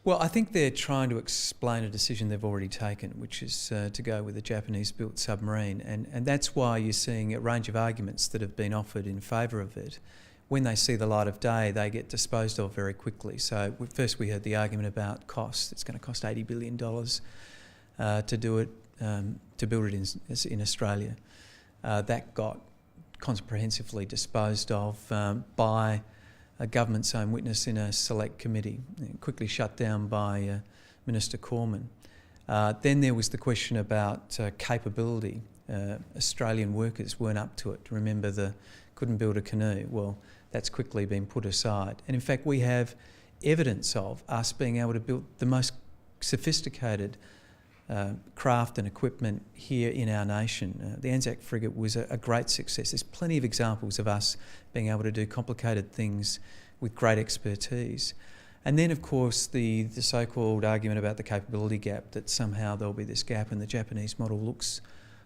Well, I think they're trying to explain a decision they've already taken, which is to go with a Japanese-built submarine. And that's why you're seeing a range of arguments that have been offered in favour of it. When they see the light of day, they get disposed of very quickly. So first we heard the argument about cost. It's going to cost $80 billion to do it, to build it in Australia. That got comprehensively disposed of by a government's own witness in a select committee, quickly shut down by Minister Cormann. Then there was the question about capability. Australian workers weren't up to it. Remember, couldn't build a canoe. Well, that's quickly been put aside. And in fact, we have evidence of us being able to build the most sophisticated craft and equipment here in our nation. The Anzac frigate was a great success. There's plenty of examples of us being able to do complicated things with great expertise. And then, of course, the so-called argument about the capability gap, that somehow there'll be this gap and the Japanese model looks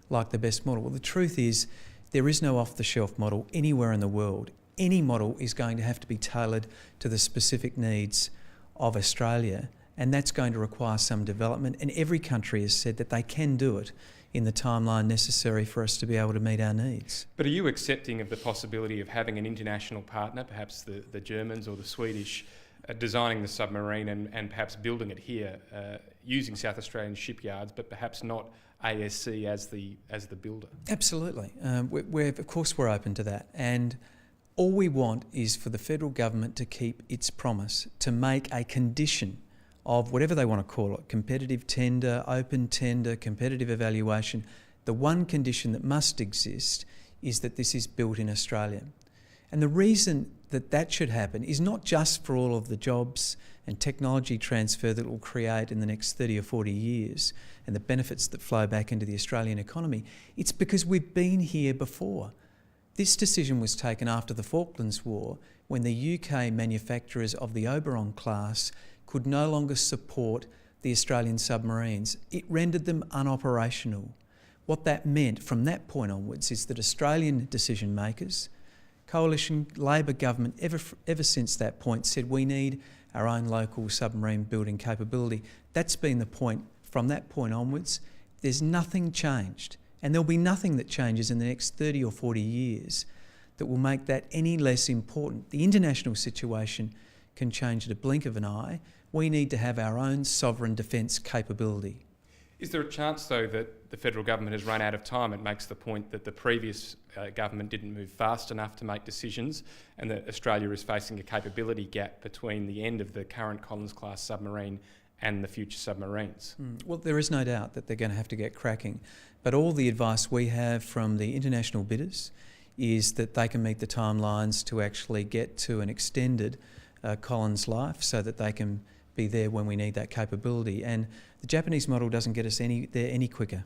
like the best model. Well, the truth is there is no off-the-shelf model anywhere in the world. Any model is going to have to be tailored to the specific needs of Australia, and that's going to require some development, and every country has said that they can do it in the timeline necessary for us to be able to meet our needs. But are you accepting of the possibility of having an international partner, perhaps the Germans or the Swedish, designing the submarine and perhaps building it here, using South Australian shipyards, but perhaps not ASC as the builder? Absolutely. Of course we're open to that, and all we want is for the federal government to keep its promise to make a condition of whatever they want to call it, competitive tender, open tender, competitive evaluation. The one condition that must exist is that this is built in Australia. And the reason that that should happen is not just for all of the jobs and technology transfer that it will create in the next 30 or 40 years and the benefits that flow back into the Australian economy. It's because we've been here before. This decision was taken after the Falklands War, when the UK manufacturers of the Oberon class could no longer support the Australian submarines. It rendered them unoperational. What that meant from that point onwards is that Australian decision makers, coalition Labor government, ever since that point said we need our own local submarine building capability. That's been the point from that point onwards. There's nothing changed, and there'll be nothing that changes in the next 30 or 40 years that will make that any less important. The international situation can change at a blink of an eye. We need to have our own sovereign defence capability. Is there a chance, though, that the federal government has run out of time? It makes the point that the previous government didn't move fast enough to make decisions, and that Australia is facing a capability gap between the end of the current Collins-class submarine and the future submarines. Well, there is no doubt that they're going to have to get cracking, but all the advice we have from the international bidders is that they can meet the timelines to actually get to an extended Collins life so that they can be there when we need that capability. And the Japanese model doesn't get us there any quicker.